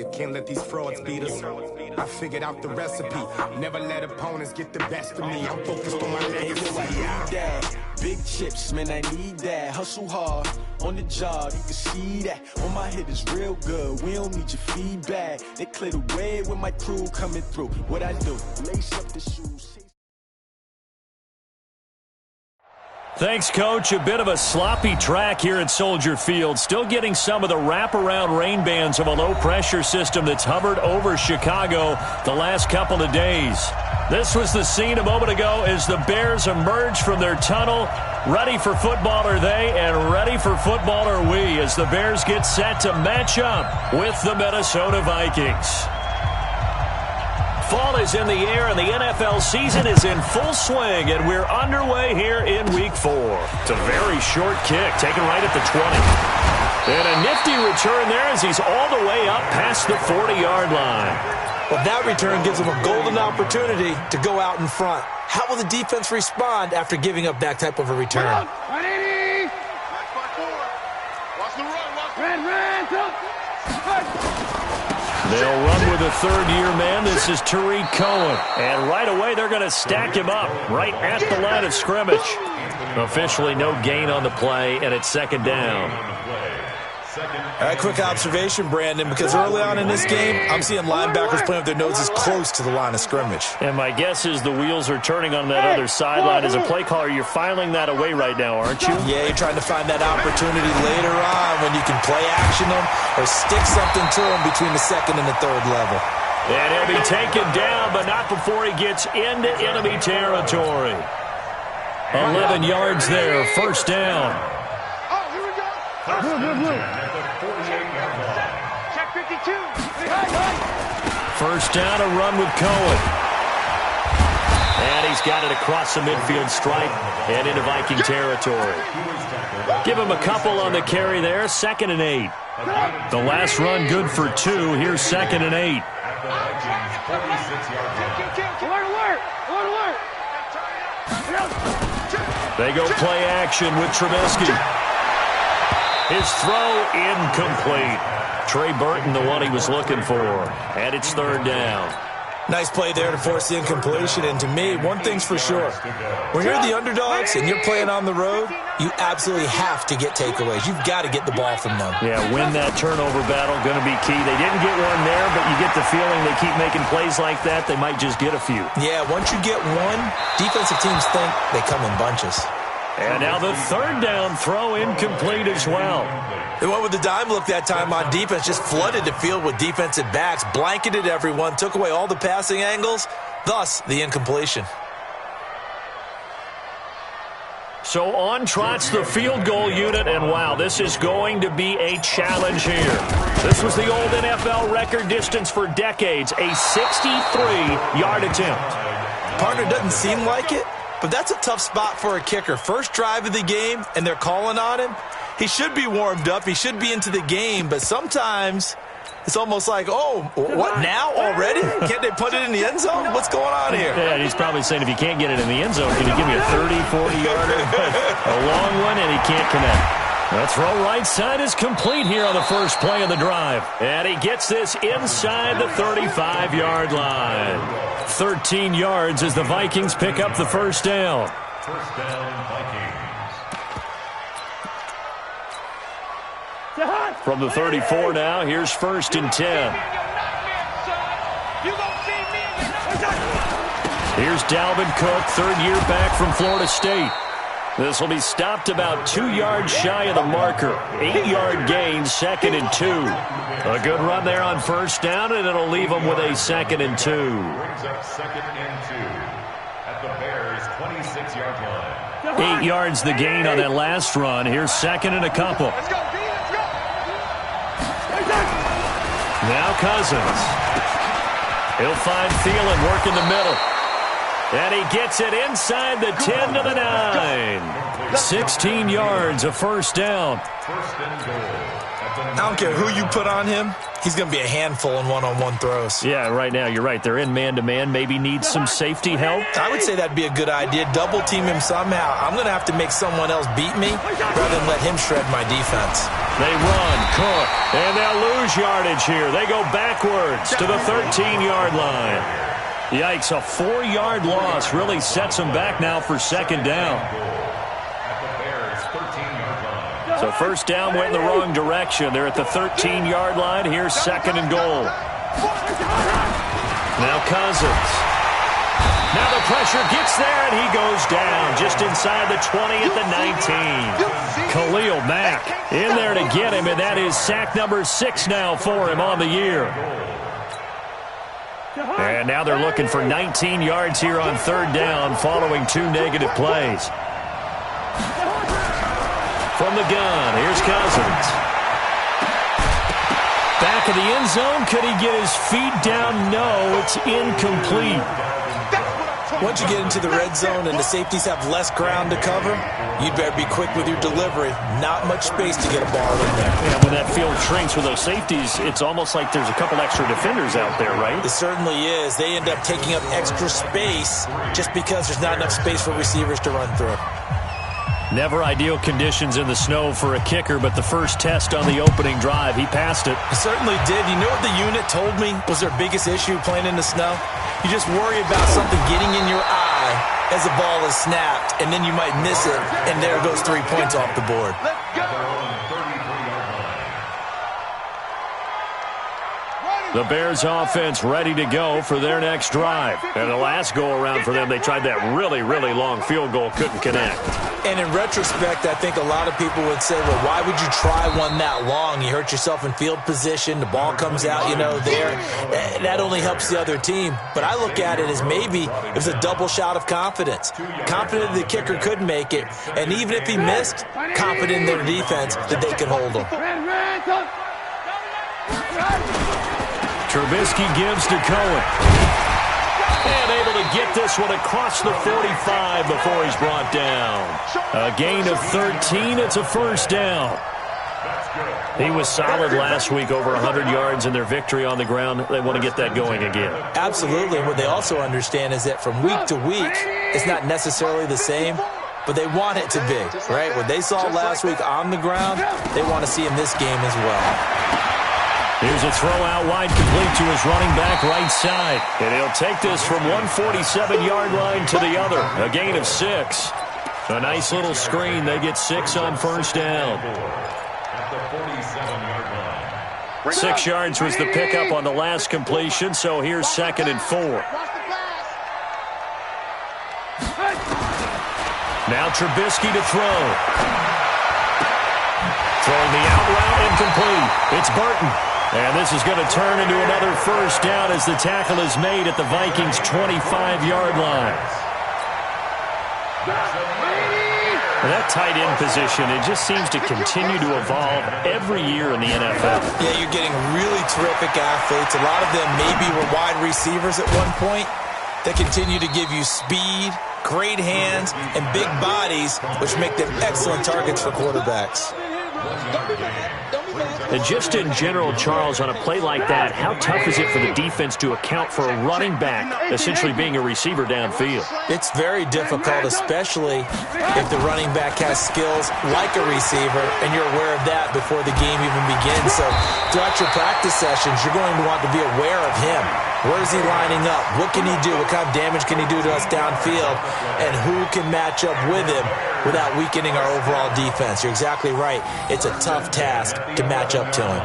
quiet. Can't let these frauds beat us. I figured out the recipe. Never let opponents get the best of me. I'm focused on my legacy. Big chips, man, I need that. Hustle hard on the job, you can see that. On my head is real good. We don't need your feedback. They clear the way with my crew coming through. What I do, lace up the shoes. Thanks, Coach. A bit of a sloppy track here at Soldier Field. Still getting some of the wraparound rain bands of a low-pressure system that's hovered over Chicago the last couple of days. This was the scene a moment ago as the Bears emerged from their tunnel. Ready for football are they, and ready for football are we as the Bears get set to match up with the Minnesota Vikings. Fall is in the air, and the NFL season is in full swing, and we're underway here in Week 4. It's a very short kick, taken right at the 20. And a nifty return there as he's all the way up past the 40-yard line. Well, that return gives him a golden opportunity to go out in front. How will the defense respond after giving up that type of a return? 180. Watch the run. They'll run with a third-year man. This is Tariq Cohen. And right away, they're going to stack him up right at the line of scrimmage. Officially no gain on the play, and it's second down. A quick observation, Brandon, because early on in this game, I'm seeing linebackers playing with their noses close to the line of scrimmage. And my guess is the wheels are turning on that other sideline. As a play caller, you're filing that away right now, aren't you? Yeah, you're trying to find that opportunity later on when you can play action them or stick something to them between the second and the third level. And he'll be taken down, but not before he gets into enemy territory. 11 yards there, first down. Check 52. First down, a run with Cohen. And he's got it across the midfield stripe and into Viking territory. Give him a couple on the carry there, 2nd and 8. The last run good for 2. Here's 2nd and 8. They go play action with Trubisky. His throw incomplete. Trey Burton, the one he was looking for. And it's third down. Nice play there to force the incompletion. And to me, one thing's for sure. When you're the underdogs and you're playing on the road, you absolutely have to get takeaways. You've got to get the ball from them. Yeah, win that turnover battle, going to be key. They didn't get one there, but you get the feeling they keep making plays like that, they might just get a few. Yeah, once you get one, defensive teams think they come in bunches. And now the third down throw incomplete as well. They went with the dime look that time on defense, just flooded the field with defensive backs, blanketed everyone, took away all the passing angles, thus the incompletion. So on trots the field goal unit, and wow, this is going to be a challenge here. This was the old NFL record distance for decades, a 63-yard attempt. Partner doesn't seem like it, but that's a tough spot for a kicker. First drive of the game, and they're calling on him. He should be warmed up. He should be into the game, but sometimes it's almost like, oh, what now already? Can't they put it in the end zone? What's going on here? Yeah, he's probably saying if you can't get it in the end zone, can you give me a 30, 40-yarder? A long one, and he can't connect. The throw right side is complete here on the first play of the drive. And he gets this inside the 35-yard line. 13 yards as the Vikings pick up the first down. First down, Vikings. From the 34 now, here's 1st and 10. Here's Dalvin Cook, third-year back from Florida State. This will be stopped about 2 yards shy of the marker. 8-yard gain, 2nd and 2. A good run there on first down, and it'll leave them with a 2nd and 2. Brings up 2nd and 2 at the Bears' 26-yard line. 8 yards the gain on that last run. Here's 2nd and a couple. Let's go, B, let's go. Now Cousins. He'll find Thielen working the middle. And he gets it inside the 10 to the 9. 16 yards, a first down. First and goal. I don't care who you put on him. He's going to be a handful in one-on-one throws. Yeah, right now, you're right. They're in man-to-man. Maybe need some safety help. I would say that'd be a good idea. Double-team him somehow. I'm going to have to make someone else beat me rather than let him shred my defense. They run, Cook, and they'll lose yardage here. They go backwards to the 13-yard line. Yikes, a 4-yard loss really sets them back now for second down. So first down went in the wrong direction. They're at the 13-yard line. Here's second and goal. Now Cousins. Now the pressure gets there, and he goes down just inside the 20 at the 19. Khalil Mack in there to get him, and that is sack number 6 now for him on the year. And now they're looking for 19 yards here on third down following 2 negative plays. From the gun, here's Cousins. Back of the end zone. Could he get his feet down? No, it's incomplete. Once you get into the red zone and the safeties have less ground to cover, you'd better be quick with your delivery. Not much space to get a ball in there. Yeah, when that field shrinks with those safeties, it's almost like there's a couple extra defenders out there, right? It certainly is. They end up taking up extra space just because there's not enough space for receivers to run through. Never ideal conditions in the snow for a kicker, but the first test on the opening drive, he passed it. He certainly did. You know what the unit told me was their biggest issue playing in the snow? You just worry about something getting in your eye as the ball is snapped, and then you might miss it, and there goes 3 points off the board. The Bears offense ready to go for their next drive. And the last go-around for them, they tried that really, really long field goal, couldn't connect. And in retrospect, I think a lot of people would say, well, why would you try one that long? You hurt yourself in field position. The ball comes out, there. That only helps the other team. But I look at it as maybe it was a double shot of confidence. Confident the kicker could make it. And even if he missed, confident in their defense that they could hold him. Trubisky gives to Cohen. And able to get this one across the 45 before he's brought down. A gain of 13. It's a first down. He was solid last week, over 100 yards in their victory on the ground. They want to get that going again. Absolutely. And what they also understand is that from week to week, it's not necessarily the same, but they want it to be, right? What they saw last week on the ground, they want to see in this game as well. Here's a throw out wide, complete to his running back right side. And he'll take this from 147-yard line to the other. A gain of 6. A nice little screen. They get 6 on first down. 6 yards was the pickup on the last completion, so here's second and 4. Now Trubisky to throw. Throwing the out route, incomplete. It's Burton. And this is going to turn into another first down as the tackle is made at the Vikings' 25-yard line. That tight end position, it just seems to continue to evolve every year in the NFL. Yeah, you're getting really terrific athletes. A lot of them maybe were wide receivers at one point that continue to give you speed, great hands, and big bodies, which make them excellent targets for quarterbacks. And just in general, Charles, on a play like that, how tough is it for the defense to account for a running back essentially being a receiver downfield? It's very difficult, especially if the running back has skills like a receiver, and you're aware of that before the game even begins. So throughout your practice sessions, you're going to want to be aware of him. Where is he lining up? What can he do? What kind of damage can he do to us downfield? And who can match up with him without weakening our overall defense? You're exactly right. It's a tough task to match up to him.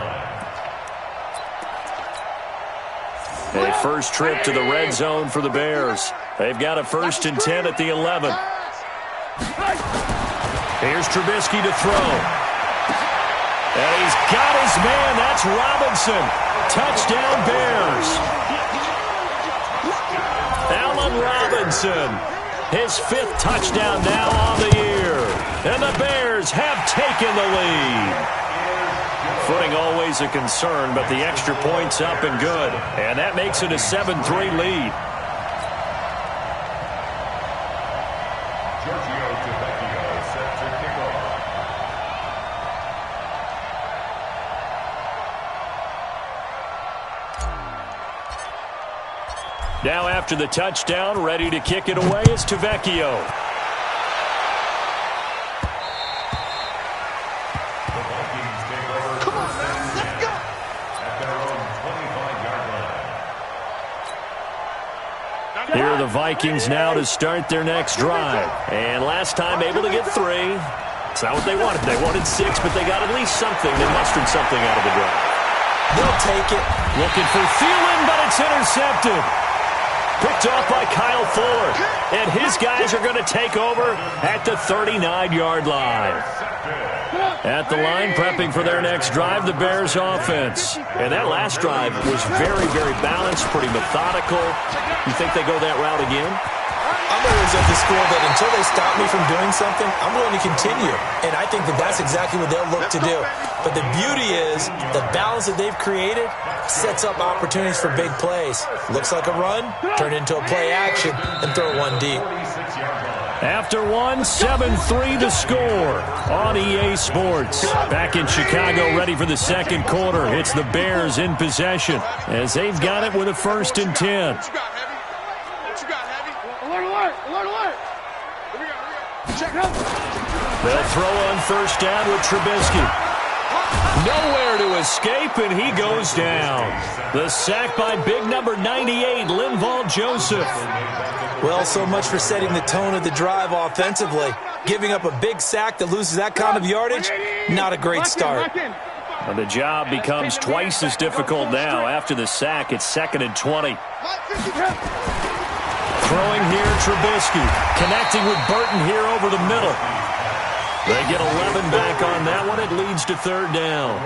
A first trip to the red zone for the Bears. They've got a 1st and 10 at the 11. Here's Trubisky to throw. And he's got his man. That's Robinson. Touchdown, Bears. Allen Robinson, his 5th touchdown now on the year. And the Bears have taken the lead. Footing always a concern, but the extra point's up and good. And that makes it a 7-3 lead. Now after the touchdown, ready to kick it away is Tavecchio. The Vikings take Here are the Vikings now to start their next drive. And last time able to get 3. It's not what they wanted. They wanted 6, but they got at least something. They mustered something out of the drive. They'll take it. Looking for Thielen, but it's intercepted. Picked off by Kyle Fuller. And his guys are going to take over at the 39-yard line. At the line, prepping for their next drive, the Bears offense. And that last drive was very, very balanced, pretty methodical. You think they go that route again? I'm always of the school that until they stop me from doing something, I'm going to continue. And I think that that's exactly what they'll look to do. But the beauty is the balance that they've created sets up opportunities for big plays. Looks like a run, turn it into a play action, and throw one deep. After 7-3 to score on EA Sports. Back in Chicago, ready for the second quarter. It's the Bears in possession as they've got it with a 1st and 10. They'll throw on 1st down with Trubisky. Nowhere to escape, and he goes down. The sack by big number 98, Linval Joseph. Well, so much for setting the tone of the drive offensively. Giving up a big sack that loses that kind of yardage, not a great start. Well, the job becomes twice as difficult now. After the sack, it's 2nd and 20. Throwing here, Trubisky. Connecting with Burton here over the middle. They get 11 back on that one. It leads to 3rd down.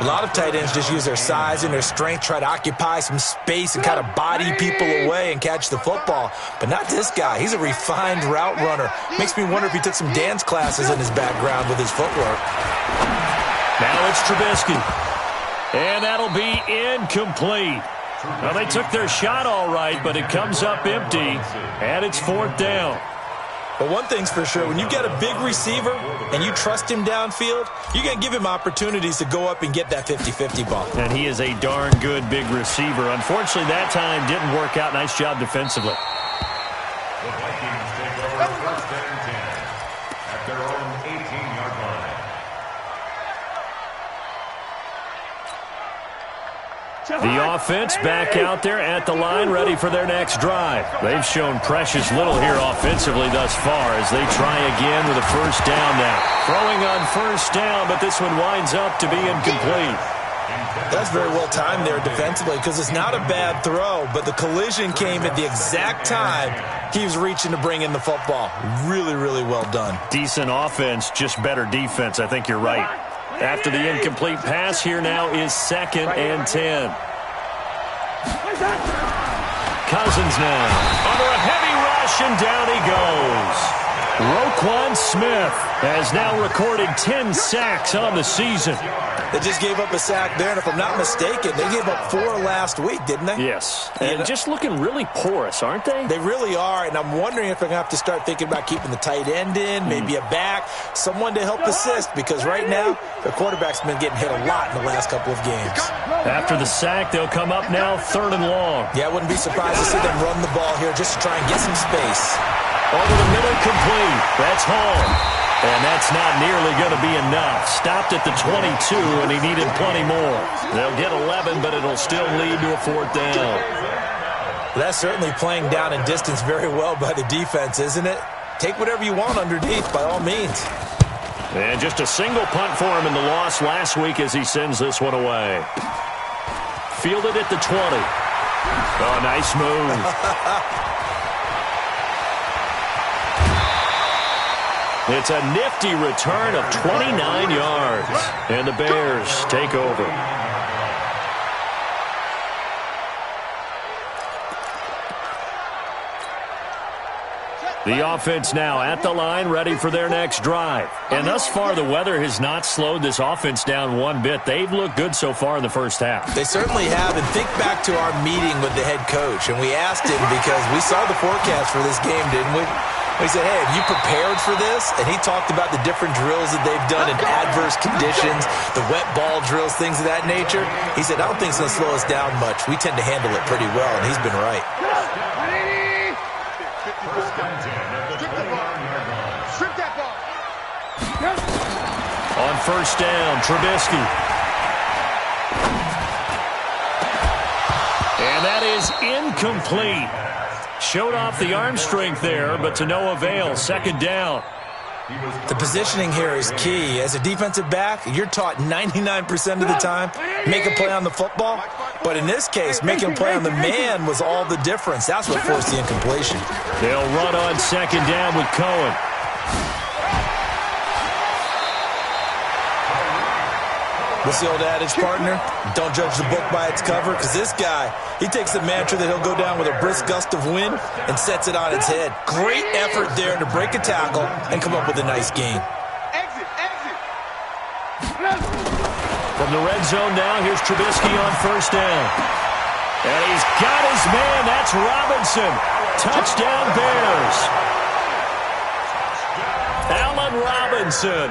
A lot of tight ends just use their size and their strength, try to occupy some space and kind of body people away and catch the football. But not this guy. He's a refined route runner. Makes me wonder if he took some dance classes in his background with his footwork. Now it's Trubisky. And that'll be incomplete. Well, they took their shot all right, but it comes up empty, and it's 4th down. But one thing's for sure, when you get a big receiver and you trust him downfield, you're going to give him opportunities to go up and get that 50-50 ball. And he is a darn good big receiver. Unfortunately, that time didn't work out. Nice job defensively. The Vikings take over 1st and 10 at their own 18-yard line. The offense back out there at the line, ready for their next drive. They've shown precious little here offensively thus far as they try again with a 1st down now. Throwing on 1st down, but this one winds up to be incomplete. That's very well timed there defensively because it's not a bad throw, but the collision came at the exact time he was reaching to bring in the football. Really, really well done. Decent offense, just better defense. I think you're right. After the incomplete pass, here now is 2nd and 10. Cousins now under a heavy rush, and down he goes. Roquan Smith has now recorded 10 sacks on the season. They just gave up a sack there, and if I'm not mistaken, they gave up 4 last week, didn't they? Yes, and just looking really porous, aren't they? They really are, and I'm wondering if they're going to have to start thinking about keeping the tight end in, maybe a back, someone to help assist, because right now, the quarterback's been getting hit a lot in the last couple of games. After the sack, they'll come up now 3rd and long. Yeah, I wouldn't be surprised to see them run the ball here just to try and get some space. Over the middle, complete. That's home. And that's not nearly going to be enough. Stopped at the 22, and he needed plenty more. They'll get 11, but it'll still lead to a 4th down. That's certainly playing down in distance very well by the defense, isn't it? Take whatever you want underneath, by all means. And just a single punt for him in the loss last week as he sends this one away. Fielded at the 20. Oh, nice move. It's a nifty return of 29 yards, and the Bears take over. The offense now at the line, ready for their next drive. And thus far, the weather has not slowed this offense down one bit. They've looked good so far in the first half. They certainly have. And think back to our meeting with the head coach. And we asked him because we saw the forecast for this game, didn't we? We said, hey, have you prepared for this? And he talked about the different drills that they've done in adverse conditions, the wet ball drills, things of that nature. He said, I don't think it's going to slow us down much. We tend to handle it pretty well, and he's been right. On 1st down, Trubisky. And And that is incomplete. Showed off the arm strength there, but to no avail. Second down. The positioning here is key. As a defensive back, you're taught 99% of the time, make a play on the football. But in this case, making a play on the man was all the difference. That's what forced the incompletion. They'll run on second down with Cohen. What's the old adage, partner? Don't judge the book by its cover, because this guy, he takes the mantra that he'll go down with a brisk gust of wind and sets it on its head. Great effort there to break a tackle and come up with a nice gain. From the red zone now, here's Trubisky on first down. And he's got his man. That's Robinson. Touchdown, Bears. Allen Robinson.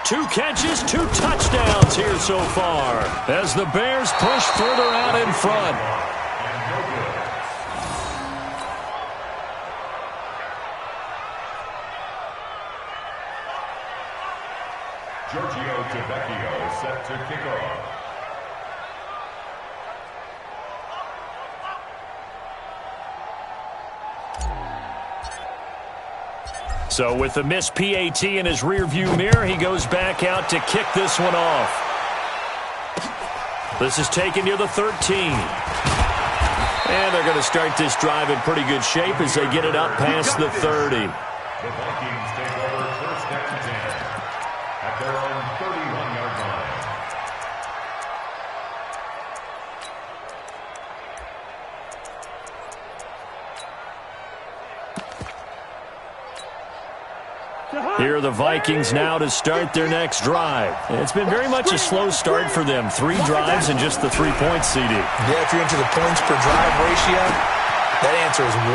2 catches, 2 touchdowns here so far as the Bears push further out in front. Giorgio Tavecchio set to kick off. So with the missed PAT in his rearview mirror, he goes back out to kick this one off. This is taken near the 13. And they're going to start this drive in pretty good shape as they get it up past the 30. The Vikings take over first down 10 at their own 31-yard line. Here are the Vikings now to start their next drive. It's been very much a slow start for them. 3 drives and just the 3 points, CD. Yeah, if you're into the points per drive ratio, that answer is 1.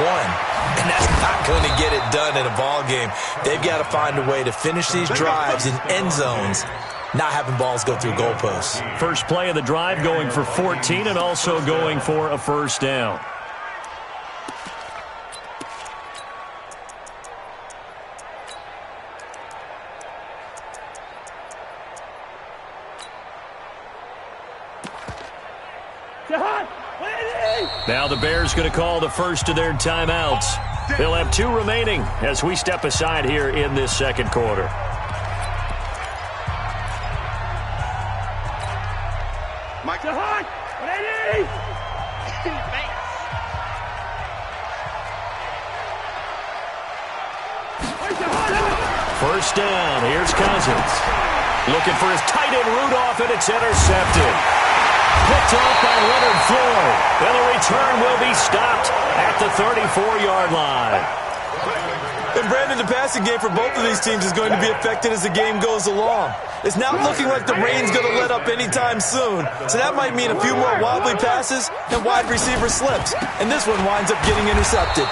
And that's not going to get it done in a ball game. They've got to find a way to finish these drives in end zones, not having balls go through goalposts. First play of the drive going for 14 and also going for a first down. Now the Bears going to call the first of their timeouts. They'll have 2 remaining as we step aside here in this second quarter. First down. Here's Cousins. Looking for his tight end Rudolph, and it's intercepted. Picked off by Leonard Floyd. And the return will be stopped at the 34-yard line. And Brandon, the passing game for both of these teams is going to be affected as the game goes along. It's not looking like the rain's going to let up anytime soon. So that might mean a few more wobbly passes and wide receiver slips. And this one winds up getting intercepted.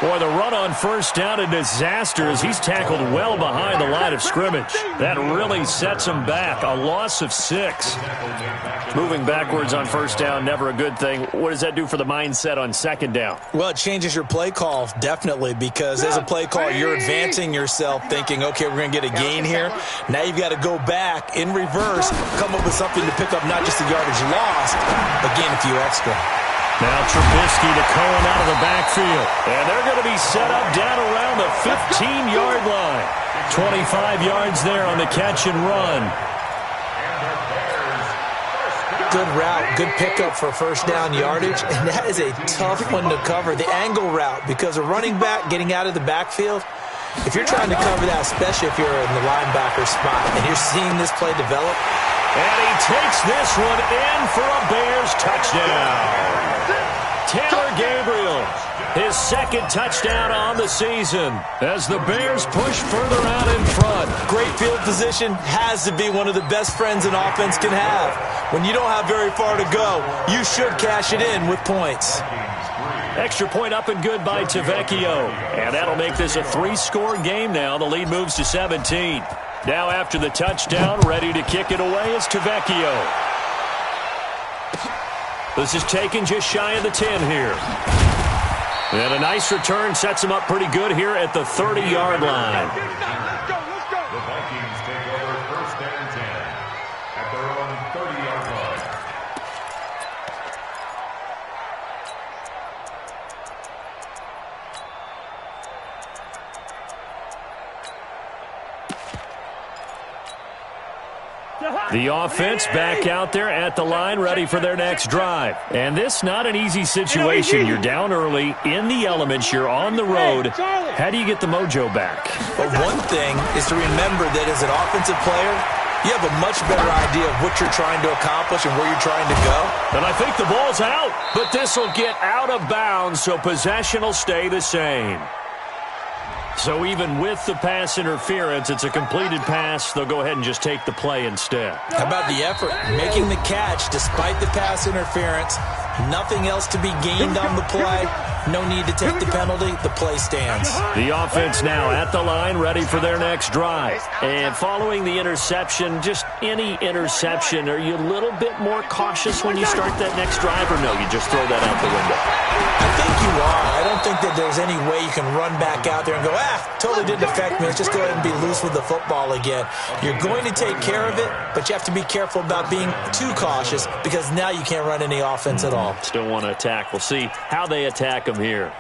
Boy, the run on first down, a disaster as he's tackled well behind the line of scrimmage. That really sets him back. A loss of 6. Moving backwards on first down, never a good thing. What does that do for the mindset on second down? Well, it changes your play call, definitely, because as a play call, you're advancing yourself thinking, okay, we're going to get a gain here. Now you've got to go back in reverse, come up with something to pick up not just the yardage lost, but gain a few extra. Now Trubisky to Cohen out of the backfield. And they're going to be set up down around the 15-yard line. 25 yards there on the catch and run. Good route, good pickup for first down yardage. And that is a tough one to cover, the angle route, because a running back getting out of the backfield, if you're trying to cover that, especially if you're in the linebacker spot, and you're seeing this play develop. And he takes this one in for a Bears touchdown. Taylor Gabriel, his second touchdown on the season as the Bears push further out in front. Great field position has to be one of the best friends an offense can have. When you don't have very far to go, you should cash it in with points. Extra point up and good by Tavecchio. And that'll make this a 3-score game now. The lead moves to 17. Now after the touchdown, ready to kick it away is Tavecchio. This is taken just shy of the 10 here. And a nice return sets him up pretty good here at the 30-yard line. The Vikings take over first and 10 at their own 30-yard line. The offense back out there at the line, ready for their next drive. And this not an easy situation. You're down early, in the elements, you're on the road. How do you get the mojo back? Well, one thing is to remember that as an offensive player, you have a much better idea of what you're trying to accomplish and where you're trying to go. And I think the ball's out, but this will get out of bounds, so possession will stay the same. So even with the pass interference, it's a completed pass. They'll go ahead and just take the play instead. How about the effort? Making the catch despite the pass interference. Nothing else to be gained on the play. No need to take the penalty. The play stands. The offense now at the line, ready for their next drive. And following the interception, just any interception, are you a little bit more cautious when you start that next drive, or no, you just throw that out the window? I think you are. I don't think that there's any way you can run back out there and go, totally didn't affect me. Let's just go ahead and be loose with the football again. You're going to take care of it, but you have to be careful about being too cautious because now you can't run any offense at all. Still want to attack. We'll see how they attack them here.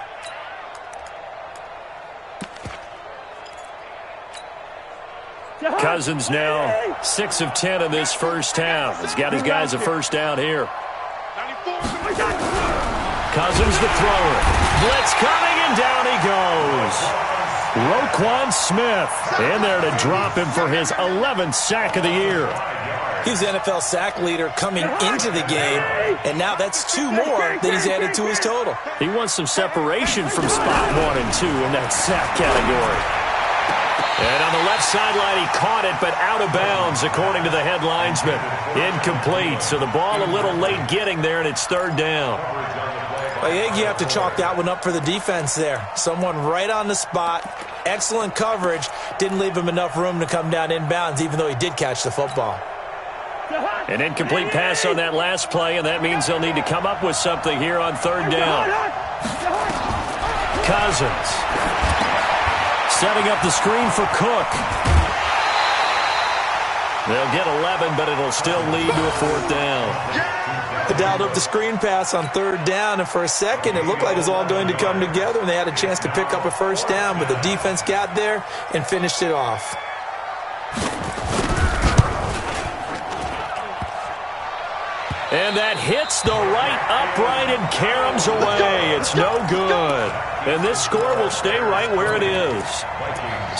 Cousins now 6 of 10 in this first half. He's got his guys a first down here. Cousins the thrower. Blitz coming, and down he goes. Roquan Smith in there to drop him for his 11th sack of the year. He's the NFL sack leader coming into the game, and now that's 2 more that he's added to his total. He wants some separation from spot 1 and 2 in that sack category. And on the left sideline, he caught it, but out of bounds, according to the head linesman. Incomplete, so the ball a little late getting there, and it's 3rd down. I think you have to chalk that one up for the defense there. Someone right on the spot, excellent coverage, didn't leave him enough room to come down inbounds, even though he did catch the football. An incomplete pass on that last play, and that means they'll need to come up with something here on 3rd down. Cousins setting up the screen for Cook. They'll get 11, but it'll still lead to a 4th down. They dialed up the screen pass on 3rd down, and for a second it looked like it was all going to come together, and they had a chance to pick up a first down, but the defense got there and finished it off. And that hits the right upright and caroms away. It's no good. And this score will stay right where it is.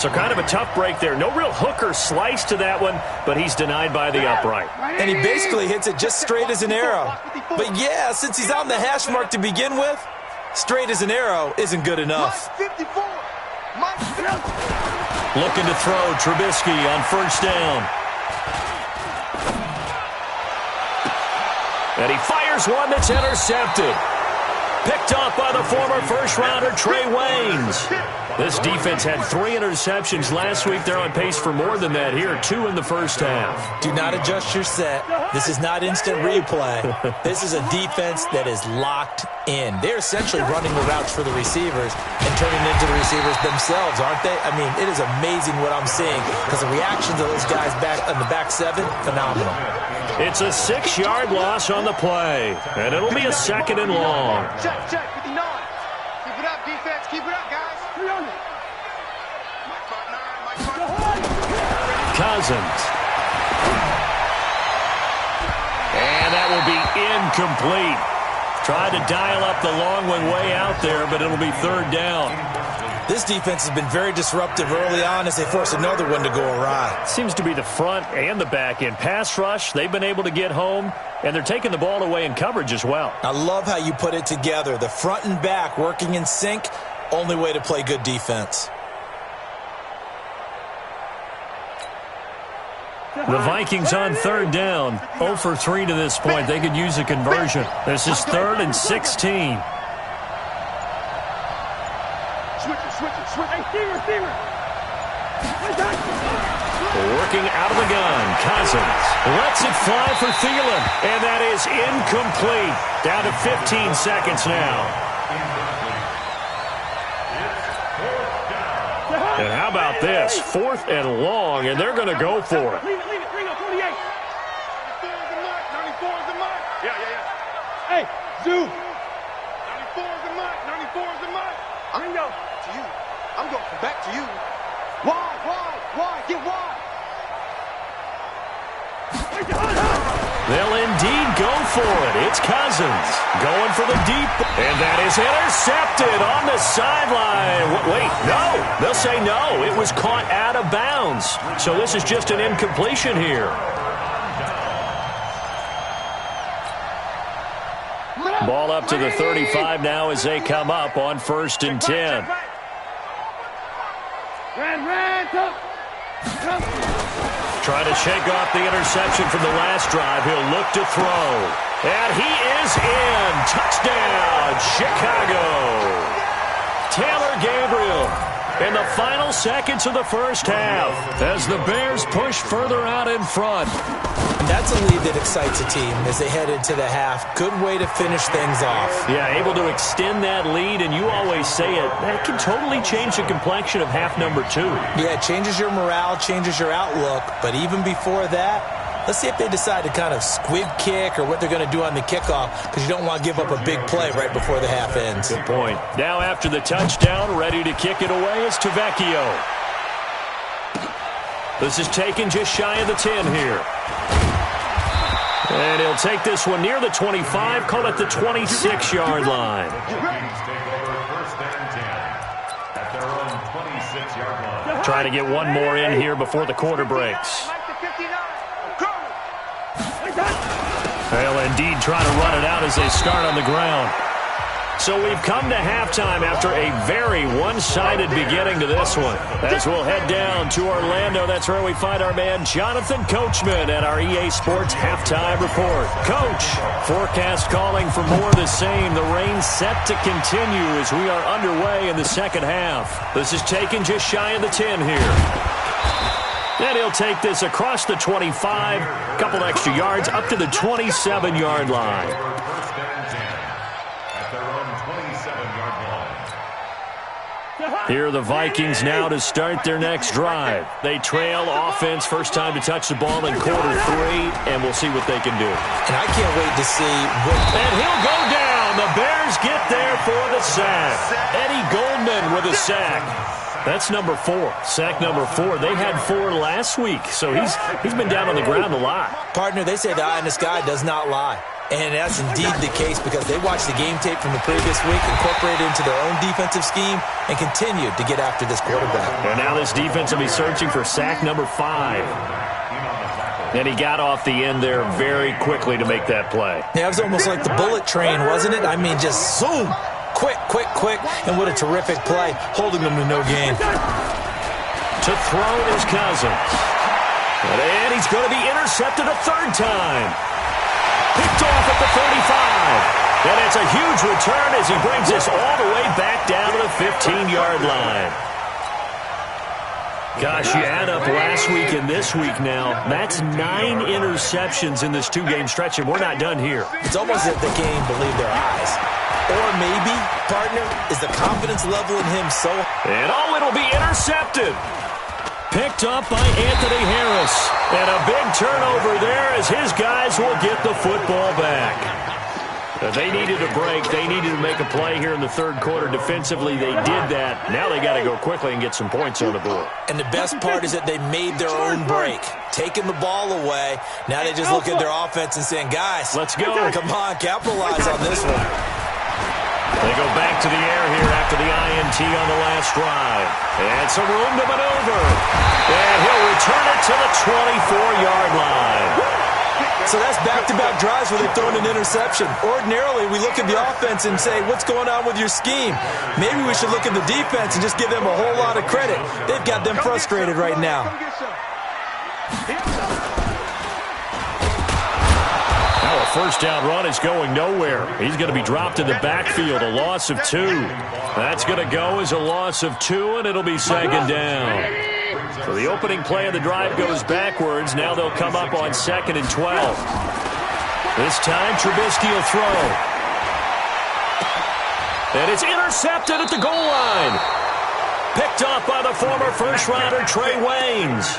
So kind of a tough break there. No real hook or slice to that one, but he's denied by the upright. And he basically hits it just straight as an arrow. But yeah, since he's on the hash mark to begin with, straight as an arrow isn't good enough. Looking to throw Trubisky on 1st down. And he fires one that's intercepted. Picked off by the former first-rounder Trey Waynes. This defense had 3 interceptions last week. They're on pace for more than that here, 2 in the first half. Do not adjust your set. This is not instant replay. This is a defense that is locked in. They're essentially running the routes for the receivers and turning into the receivers themselves, aren't they? I mean, it is amazing what I'm seeing because the reactions of those guys back in the back 7, phenomenal. It's a 6-yard loss on the play, and it'll be a 2nd and long. Check, 59. Keep it up, defense. Keep it up, guys. Cousins. And that will be incomplete. Tried to dial up the long one way out there, but it'll be 3rd down. This defense has been very disruptive early on as they force another one to go awry. Seems to be the front and the back end. Pass rush, they've been able to get home, and they're taking the ball away in coverage as well. I love how you put it together. The front and back working in sync, only way to play good defense. The Vikings on 3rd down, 0 for 3 to this point. They could use a conversion. This is 3rd and 16. Working out of the gun, Cousins lets it fly for Thielen, and that is incomplete. Down to 15 seconds now. And how about this? 4th and long, and they're going to go for it. Hey, Zoo. 94 is the mark. 94 is the mark. I'm going to you. I'm going back to you. Why? Get wide. They'll indeed go for it. It's Cousins going for the deep. And that is intercepted on the sideline. Wait, no. They'll say no. It was caught out of bounds. So this is just an incompletion here. Ball up to the 35 now as they come up on 1st and 10. Trying to shake off the interception from the last drive. He'll look to throw. And he is in. Touchdown, Chicago. Taylor Gabriel in the final seconds of the first half as the Bears push further out in front. That's a lead that excites a team as they head into the half. Good way to finish things off. Yeah, able to extend that lead, and you always say it, that can totally change the complexion of half number 2. Yeah, it changes your morale, changes your outlook, but even before that, let's see if they decide to kind of squib kick or what they're going to do on the kickoff, because you don't want to give up a big play right before the half ends. Good point. Now after the touchdown, ready to kick it away is Tavecchio. This is taken just shy of the 10 here. And he'll take this one near the 25, call it the 26-yard line. Trying to get one more in here before the quarter breaks. They'll indeed try to run it out as they start on the ground. So we've come to halftime after a very one-sided beginning to this one. As we'll head down to Orlando, that's where we find our man Jonathan Coachman at our EA Sports Halftime Report. Coach, forecast calling for more of the same. The rain set to continue as we are underway in the second half. This is taken just shy of the 10 here. And he'll take this across the 25, a couple extra yards up to the 27-yard line. Here are the Vikings now to start their next drive. They trail offense, first time to touch the ball in quarter 3, and we'll see what they can do. And I can't wait to see what... And he'll go down. The Bears get there for the sack. Eddie Goldman with a sack. That's number 4. Sack number 4. They had 4 last week, so he's been down on the ground a lot. Partner, they say the eye in the sky does not lie. And that's indeed the case because they watched the game tape from the previous week, incorporated it into their own defensive scheme, and continued to get after this quarterback. And now this defense will be searching for sack number 5. And he got off the end there very quickly to make that play. Yeah, it was almost like the bullet train, wasn't it? I mean, just zoom. Quick, quick, quick. And what a terrific play, holding them to no gain. To throw is Cousins. And he's going to be intercepted a third time. Picked off at the 35. And it's a huge return as he brings us all the way back down to the 15-yard line. Gosh, you add up last week and this week now, that's 9 interceptions in this 2-game stretch, and we're not done here. It's almost as if they can't even believe their eyes. Or maybe, partner, is the confidence level in him so... And it'll be intercepted. Picked up by Anthony Harris. And a big turnover there as his guys will get the football back. They needed a break. They needed to make a play here in the third quarter. Defensively, they did that. Now they got to go quickly and get some points on the board. And the best part is that they made their own break. Taking the ball away. Now they just look at their offense and saying, guys, let's go. Come on, capitalize on this one. They go back to the air here after the INT on the last drive. And some room to maneuver. And he'll return it to the 24-yard line. So that's back-to-back drives where they've thrown an interception. Ordinarily, we look at the offense and say, what's going on with your scheme? Maybe we should look at the defense and just give them a whole lot of credit. They've got them frustrated right now. Now a first down run is going nowhere. He's going to be dropped in the backfield, a loss of 2. That's going to go as a loss of 2, and it'll be second down. So the opening play of the drive goes backwards. Now they'll come up on 2nd and 12. This time, Trubisky will throw. And it's intercepted at the goal line. Picked off by the former first-rounder, Trey Waynes.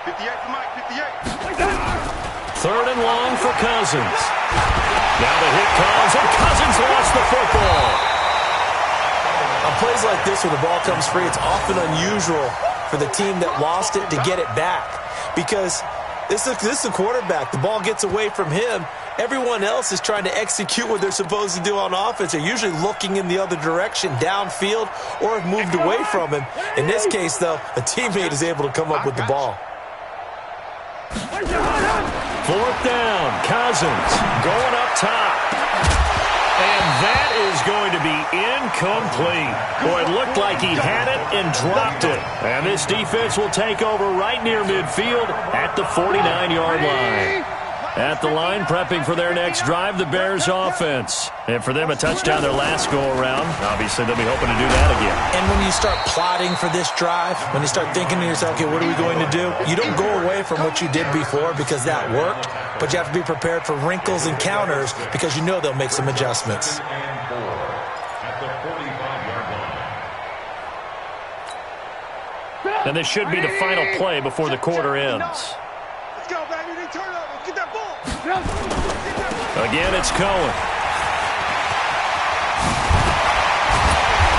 58 for Mike, 58. Third and long for Cousins. Now the hit comes, and Cousins lost the football. On plays like this where the ball comes free, it's often unusual for the team that lost it to get it back. Because this is the quarterback. The ball gets away from him. Everyone else is trying to execute what they're supposed to do on offense. They're usually looking in the other direction, downfield, or have moved away from him. In this case, though, a teammate is able to come up with the ball. Fourth down, Cousins going up top. And that is going to be incomplete. Boy, it looked like he had it and dropped it. And this defense will take over right near midfield at the 49-yard line. At the line, prepping for their next drive, the Bears offense. And for them, a touchdown their last go-around. Obviously, they'll be hoping to do that again. And when you start plotting for this drive, when you start thinking to yourself, okay, what are we going to do? You don't go away from what you did before because that worked, but you have to be prepared for wrinkles and counters because you know they'll make some adjustments. And this should be the final play before the quarter ends. Let's go, baby. They turn over. Get that ball. Again, it's Cohen.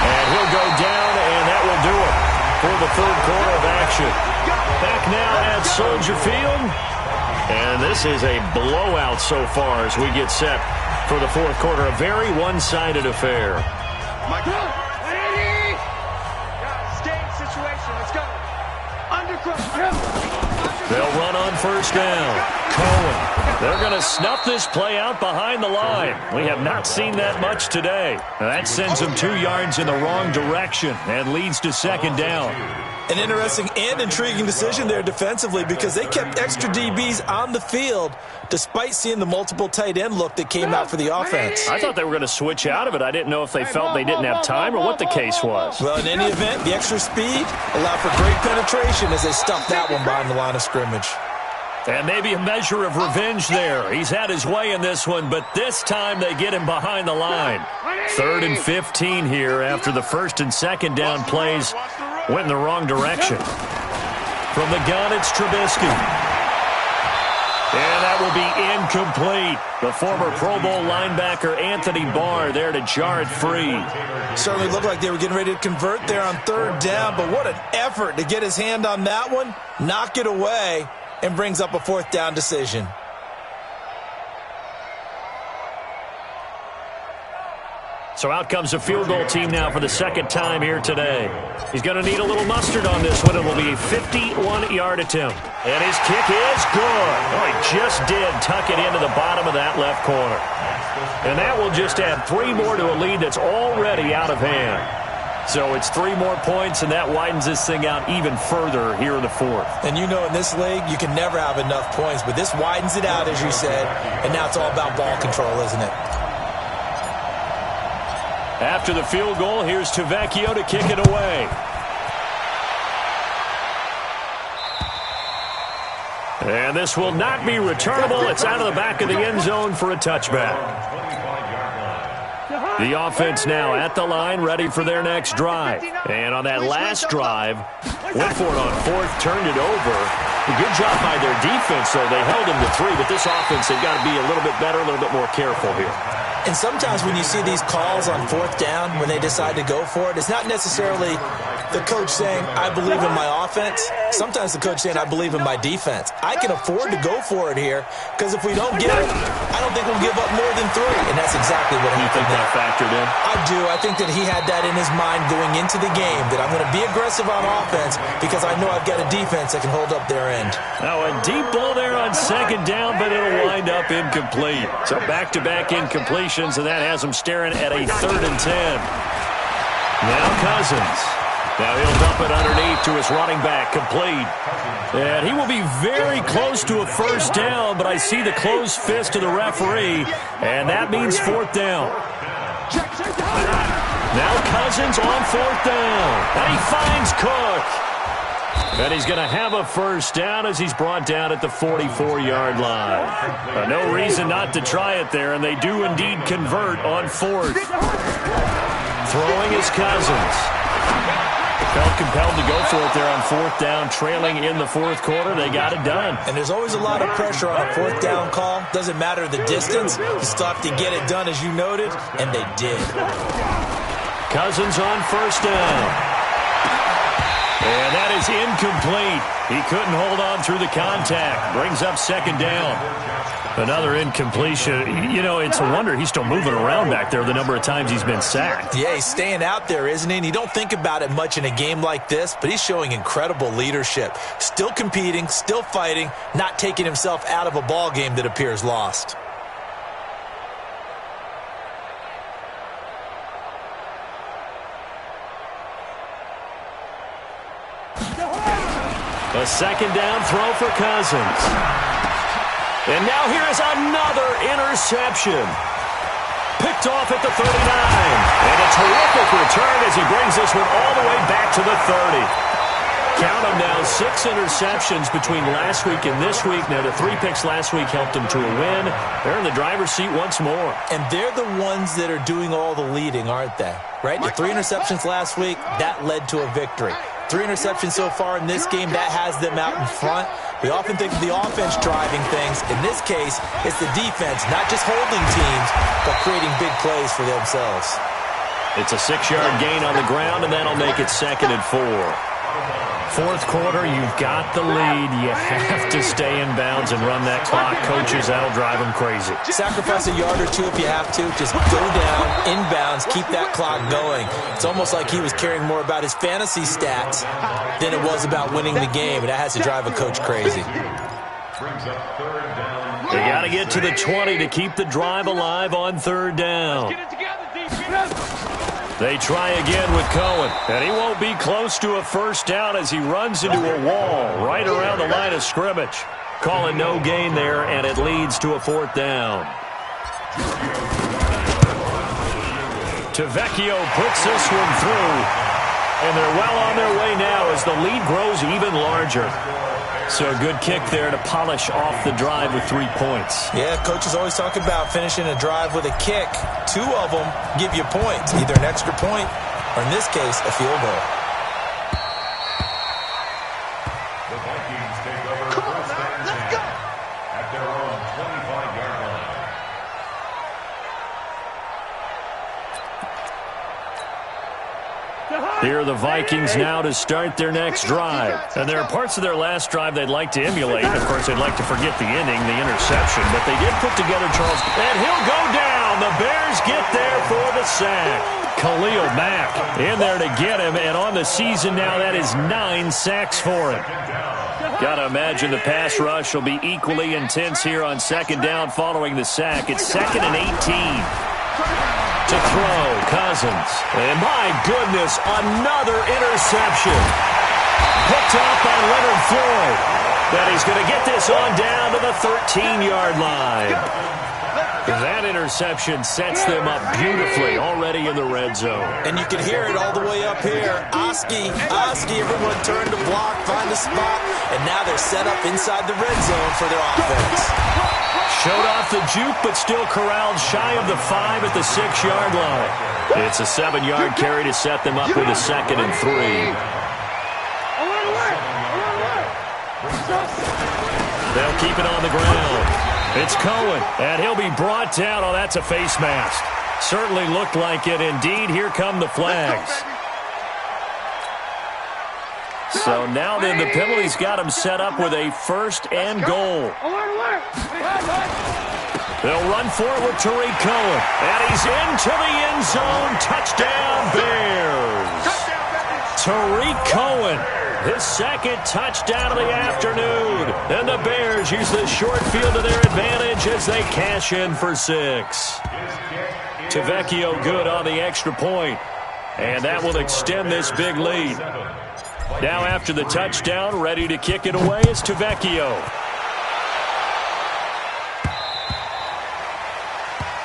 And he'll go down, and that will do it for the third quarter of action. Back now at Soldier Field. And this is a blowout so far as we get set for the fourth quarter. A very one-sided affair. Mike. Game situation. Let's go. They'll run on first down. Cohen. They're going to snuff this play out behind the line. We have not seen that much today. That sends them 2 yards in the wrong direction and leads to second down. An interesting and intriguing decision there defensively because they kept extra DBs on the field despite seeing the multiple tight end look that came out for the offense. I thought they were going to switch out of it. I didn't know if they felt they didn't have time or what the case was. Well, in any event, the extra speed allowed for great penetration as they stuffed that one behind the line of scrimmage. And maybe a measure of revenge there. He's had his way in this one, but this time they get him behind the line. 3rd and 15 here after the first and second down plays went in the wrong direction. From the gun, it's Trubisky. And that will be incomplete. The former Pro Bowl linebacker Anthony Barr there to jar it free. Certainly looked like they were getting ready to convert there on 3rd down, but what an effort to get his hand on that one, knock it away, and brings up a 4th down decision. So out comes the field goal team now for the second time here today. He's going to need a little mustard on this one. It will be a 51-yard attempt. And his kick is good. Oh, he just did tuck it into the bottom of that left corner. And that will just add 3 more to a lead that's already out of hand. So it's 3 more points, and that widens this thing out even further here in the fourth. And you know in this league, you can never have enough points, but this widens it out, as you said, and now it's all about ball control, isn't it? After the field goal, here's Tavecchio to kick it away. And this will not be returnable. It's out of the back of the end zone for a touchback. The offense now at the line, ready for their next drive. And on that last drive, went for it on 4th, turned it over. A good job by their defense, though. They held them to 3, but this offense, they've got to be a little bit better, a little bit more careful here. And sometimes when you see these calls on 4th down, when they decide to go for it, it's not necessarily the coach saying, I believe in my offense. Sometimes the coach saying, I believe in my defense. I can afford to go for it here because if we don't get it, I don't think we'll give up more than 3. And that's exactly what happened. You think that factored in? I do. I think that he had that in his mind going into the game, that I'm going to be aggressive on offense because I know I've got a defense that can hold up their end. Now a deep ball there on second down, but it'll wind up incomplete. So back-to-back incompletions, and that has them staring at a 3rd and 10. Now Cousins. Now he'll dump it underneath to his running back, complete. And he will be very close to a first down, but I see the closed fist of the referee, and that means 4th down. Now Cousins on 4th down, and he finds Cook. And he's going to have a first down as he's brought down at the 44-yard line. No reason not to try it there, and they do indeed convert on 4th. Throwing is Cousins. Felt compelled to go for it there on 4th down, trailing in the 4th quarter. They got it done. And there's always a lot of pressure on a 4th down call. Doesn't matter the distance. You still have to get it done, as you noted, and they did. Cousins on 1st down. And that is incomplete. He couldn't hold on through the contact. Brings up 2nd down. Another incompletion. You know, it's a wonder he's still moving around back there the number of times he's been sacked. Yeah, he's staying out there, isn't he? And you don't think about it much in a game like this, but he's showing incredible leadership. Still competing, still fighting, not taking himself out of a ball game that appears lost. A 2nd down throw for Cousins. And now here is another interception. Picked off at the 39. And a terrific return as he brings this one all the way back to the 30. Count them now, 6 interceptions between last week and this week. Now, the 3 picks last week helped him to a win. They're in the driver's seat once more. And they're the ones that are doing all the leading, aren't they? Right? The 3 interceptions last week, that led to a victory. 3 interceptions so far in this game, that has them out in front. We often think of the offense driving things. In this case, it's the defense, not just holding teams, but creating big plays for themselves. It's a 6-yard gain on the ground, and that'll make it 2nd and 4. 4th quarter, you've got the lead. You have to stay in bounds and run that clock. Coaches, that'll drive them crazy. Sacrifice a yard or 2 if you have to. Just go down, inbounds, keep that clock going. It's almost like he was caring more about his fantasy stats than it was about winning the game, and that has to drive a coach crazy. They got to get to the 20 to keep the drive alive on 3rd down. They try again with Cohen, and he won't be close to a 1st down as he runs into a wall right around the line of scrimmage. Calling no gain there, and it leads to a 4th down. Tavecchio puts this one through, and they're well on their way now as the lead grows even larger. So a good kick there to polish off the drive with 3 points. Yeah, coaches always talk about finishing a drive with a kick. 2 of them give you points, either an extra point or, in this case, a field goal. The Vikings take over 1st and 10 at their own 25-yard line. Here are the Vikings now to start their next drive. And there are parts of their last drive they'd like to emulate. Of course, they'd like to forget the ending, the interception. But they did put together Charles. And he'll go down. The Bears get there for the sack. Khalil Mack in there to get him. And on the season now, that is 9 sacks for him. Got to imagine the pass rush will be equally intense here on 2nd down following the sack. It's 2nd and 18. To throw, Cousins. And my goodness, another interception. Picked off by Leonard Floyd. That he's going to get this on down to the 13-yard line. That interception sets them up beautifully already in the red zone. And you can hear it all the way up here. Oski, everyone turned to block, find a spot, and now they're set up inside the red zone for their offense. Showed off the juke, but still corralled shy of the 5 at the 6-yard line. It's a 7-yard carry to set them up with a 2nd and 3. They'll keep it on the ground. It's Cohen, and he'll be brought down. Oh, that's a face mask. Certainly looked like it. Indeed, here come the flags. So now then, the penalty's got him set up with a 1st and goal. They'll run for it with Tariq Cohen. And he's into the end zone. Touchdown, Bears. Tariq Cohen, his 2nd touchdown of the afternoon. And the Bears use the short field to their advantage as they cash in for 6. Tavecchio good on the extra point. And that will extend this big lead. Now after the touchdown, ready to kick it away is Tavecchio.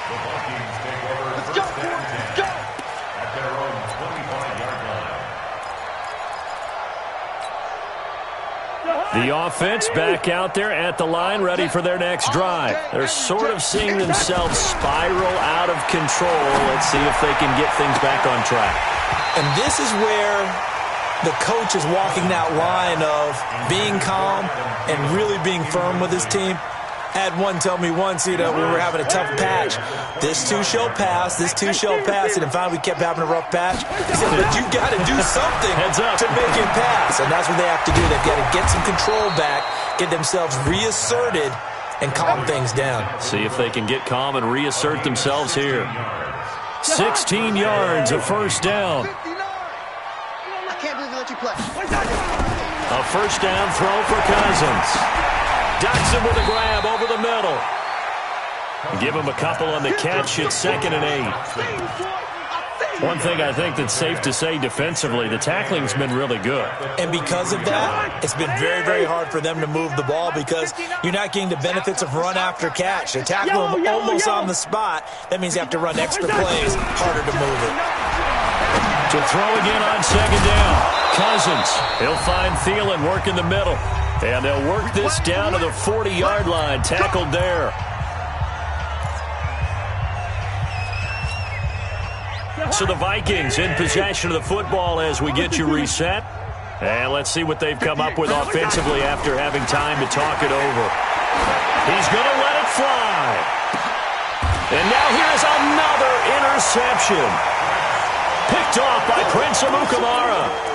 The Vikings take over 1st and 10 at their own 25-yard line. The offense back out there at the line, ready for their next drive. They're sort of seeing themselves spiral out of control. Let's see if they can get things back on track. And this is where The coach is walking that line of being calm and really being firm with his team. Had one tell me once, when we were having a tough patch, this too shall pass, this too shall pass, and finally we kept having a rough patch. He said, but you got to do something to make it pass, and that's what they have to do. They've got to get some control back, get themselves reasserted, and calm things down. See if they can get calm and reassert themselves here. 16 yards, a first down. I can't believe they let you play. A first down throw for Cousins. Ducks him with a grab over the middle. Give him a couple on the catch. It's 2nd and 8. One thing I think that's safe to say defensively, the tackling's been really good. And because of that, it's been very, very hard for them to move the ball because you're not getting the benefits of run after catch. They tackle him almost on the spot. That means you have to run extra plays, harder to move it. To throw again on 2nd down. Cousins, he'll find Thielen working the middle. And they'll work this down to the 40-yard line. Tackled there. So the Vikings in possession of the football as we get you reset. And let's see what they've come up with offensively after having time to talk it over. He's going to let it fly. And now here's another interception. Picked off by Prince Amukamara.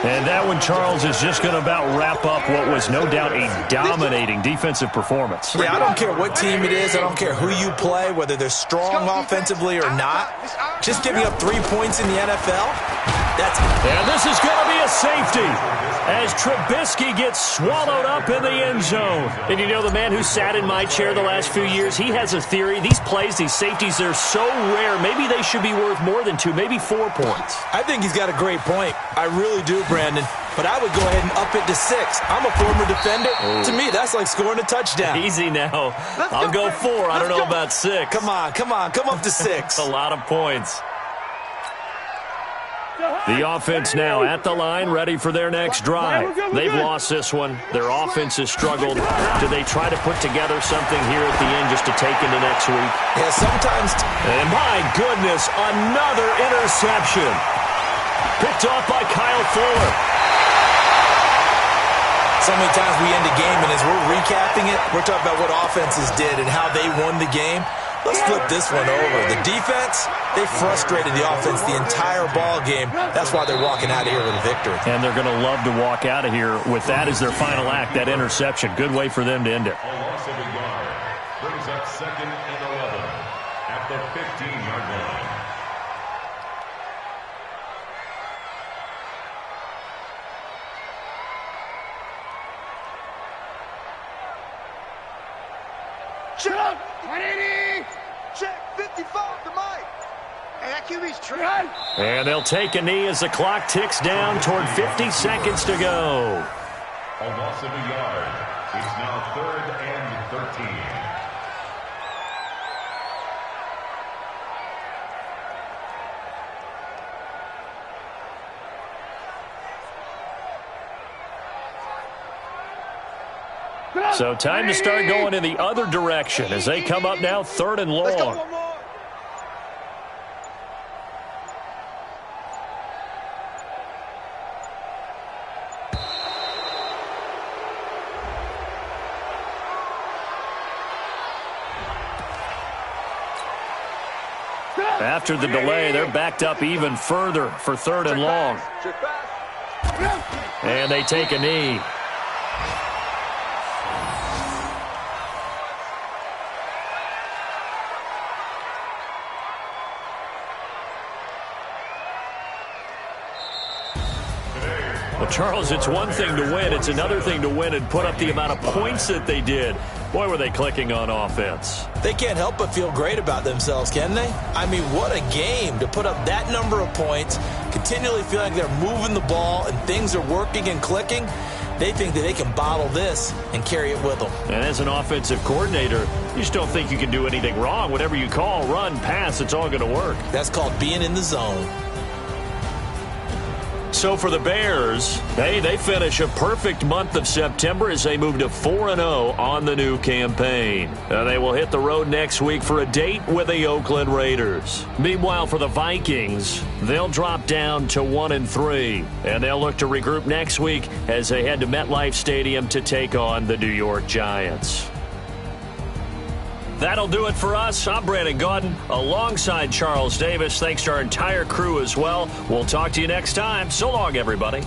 And that one, Charles, is just going to about wrap up what was no doubt a dominating defensive performance. Yeah, I don't care what team it is. I don't care who you play, whether they're strong offensively or not. Just giving up 3 points in the NFL, that's it. And this is going to be a safety as Trubisky gets swallowed up in the end zone. And you know, the man who sat in my chair the last few years, he has a theory. These plays, these safeties, they're so rare. Maybe they should be worth more than 2, maybe 4 points. I think he's got a great point. I really do, Brandon. But I would go ahead and up it to 6. I'm a former defender. Ooh. To me, that's like scoring a touchdown. Easy now. I'll go 4. I don't know about 6. Come on. Come up to 6. A lot of points. The offense now at the line, ready for their next drive. They've lost this one. Their offense has struggled. Do they try to put together something here at the end just to take into next week? Yeah, sometimes. And my goodness, another interception. Picked off by Kyle Fuller. So many times we end a game, and as we're recapping it, we're talking about what offenses did and how they won the game. Let's flip this one over. The defense, they frustrated the offense the entire ball game. That's why they're walking out of here with a victory. And they're going to love to walk out of here with that as their final act, that interception. Good way for them to end it. A loss of a yard brings up 2nd and 11 at the 15-yard line. Check! 180! Check! 55 to Mike! Hey, that QB's trying. And they'll take a knee as the clock ticks down toward 50 seconds to go. A loss of a yard. It's now 3rd and 13. So time to start going in the other direction as they come up now 3rd and long. After the delay, they're backed up even further for 3rd and long. And they take a knee. Well, Charles, it's one thing to win. It's another thing to win and put up the amount of points that they did. Boy, were they clicking on offense. They can't help but feel great about themselves, can they? I mean, what a game to put up that number of points, continually feeling like they're moving the ball and things are working and clicking. They think that they can bottle this and carry it with them. And as an offensive coordinator, you just don't think you can do anything wrong. Whatever you call, run, pass, it's all going to work. That's called being in the zone. So for the Bears, hey, they finish a perfect month of September as they move to 4-0 on the new campaign. They will hit the road next week for a date with the Oakland Raiders. Meanwhile, for the Vikings, they'll drop down to 1-3, and they'll look to regroup next week as they head to MetLife Stadium to take on the New York Giants. That'll do it for us. I'm Brandon Gaudin alongside Charles Davis. Thanks to our entire crew as well. We'll talk to you next time. So long, everybody.